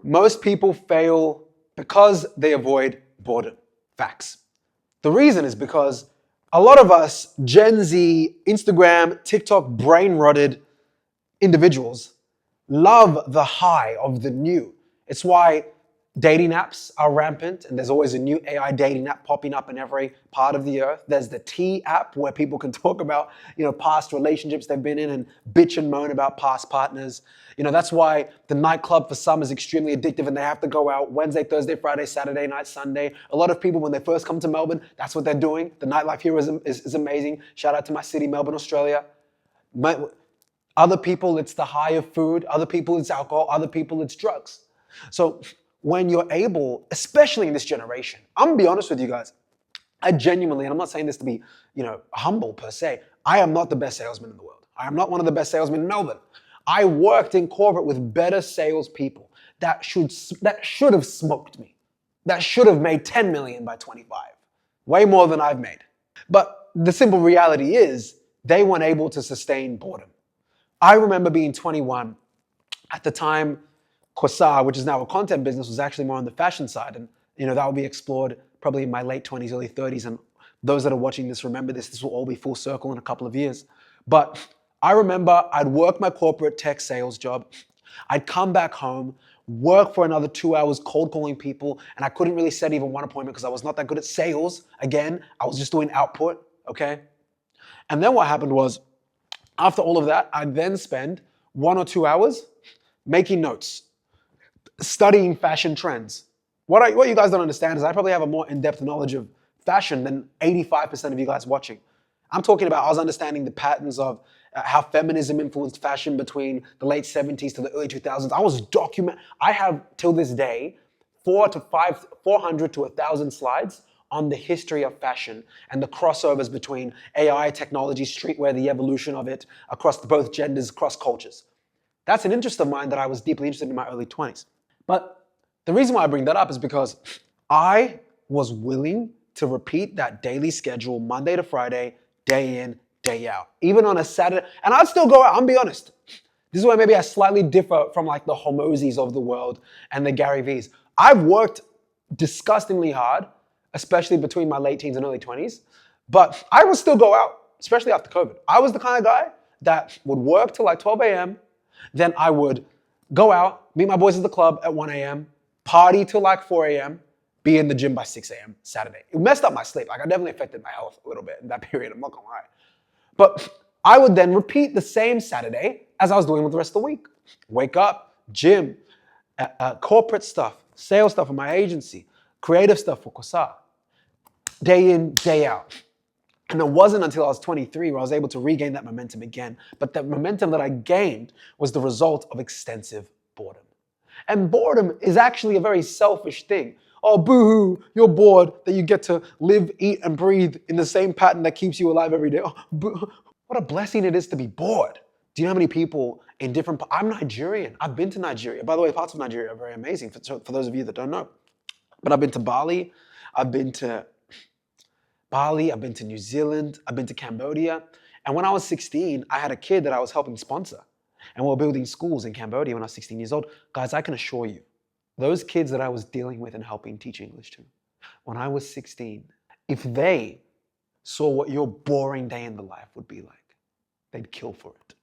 Most people fail because they avoid boredom. Facts. The reason is because a lot of us, Gen Z, Instagram, TikTok, brain-rotted individuals, love the high of the new. It's why dating apps are rampant, and there's always a new AI dating app popping up in every part of the earth. There's the T app where people can talk about, past relationships they've been in and bitch and moan about past partners. That's why the nightclub for some is extremely addictive and they have to go out Wednesday, Thursday, Friday, Saturday night, Sunday. A lot of people, when they first come to Melbourne, that's what they're doing. The nightlife here is amazing. Shout out to my city, Melbourne, Australia. Other people, it's the high of food. Other people, it's alcohol. Other people, it's drugs. So when you're able, especially in this generation, I'm gonna be honest with you guys, I genuinely, and I'm not saying this to be, humble per se, I am not the best salesman in the world. I am not one of the best salesmen in Melbourne. I worked in corporate with better salespeople that should have smoked me, that should have made 10 million by 25, way more than I've made. But the simple reality is they weren't able to sustain boredom. I remember being 21 at the time. Kosa, which is now a content business, was actually more on the fashion side. And, that will be explored probably in my late 20s, early 30s. And those that are watching this, remember this will all be full circle in a couple of years. But I remember I'd work my corporate tech sales job. I'd come back home, work for another 2 hours cold calling people. And I couldn't really set even one appointment because I was not that good at sales. Again, I was just doing output, okay? And then what happened was, after all of that, I'd then spend 1 or 2 hours making notes, studying fashion trends. What you guys don't understand is I probably have a more in-depth knowledge of fashion than 85% of you guys watching. I'm talking about I was understanding the patterns of how feminism influenced fashion between the late 70s to the early 2000s. I have till this day 400 to 1,000 slides on the history of fashion and the crossovers between AI, technology, streetwear, the evolution of it across both genders, across cultures. That's an interest of mine that I was deeply interested in my early 20s. But the reason why I bring that up is because I was willing to repeat that daily schedule Monday to Friday, day in, day out, even on a Saturday. And I'd still go out, I'm be honest. This is where maybe I slightly differ from like the Hormozis of the world and the Gary V's. I've worked disgustingly hard, especially between my late teens and early 20s, but I would still go out, especially after COVID. I was the kind of guy that would work till like 12 a.m., then I would go out, meet my boys at the club at 1 a.m., party till like 4 a.m., be in the gym by 6 a.m. Saturday. It messed up my sleep. Like, I definitely affected my health a little bit in that period, I'm not gonna lie. But I would then repeat the same Saturday as I was doing with the rest of the week. Wake up, gym, corporate stuff, sales stuff for my agency, creative stuff for Kosa. Day in, day out. And it wasn't until I was 23 where I was able to regain that momentum again. But that momentum that I gained was the result of extensive boredom. And boredom is actually a very selfish thing. Oh, boo-hoo, you're bored that you get to live, eat, and breathe in the same pattern that keeps you alive every day. Oh, what a blessing it is to be bored. Do you know how many people in different... I'm Nigerian. I've been to Nigeria. By the way, parts of Nigeria are very amazing for those of you that don't know. But I've been to Bali. I've been to New Zealand, I've been to Cambodia. And when I was 16, I had a kid that I was helping sponsor. And we were building schools in Cambodia when I was 16 years old. Guys, I can assure you, those kids that I was dealing with and helping teach English to, when I was 16, if they saw what your boring day in the life would be like, they'd kill for it.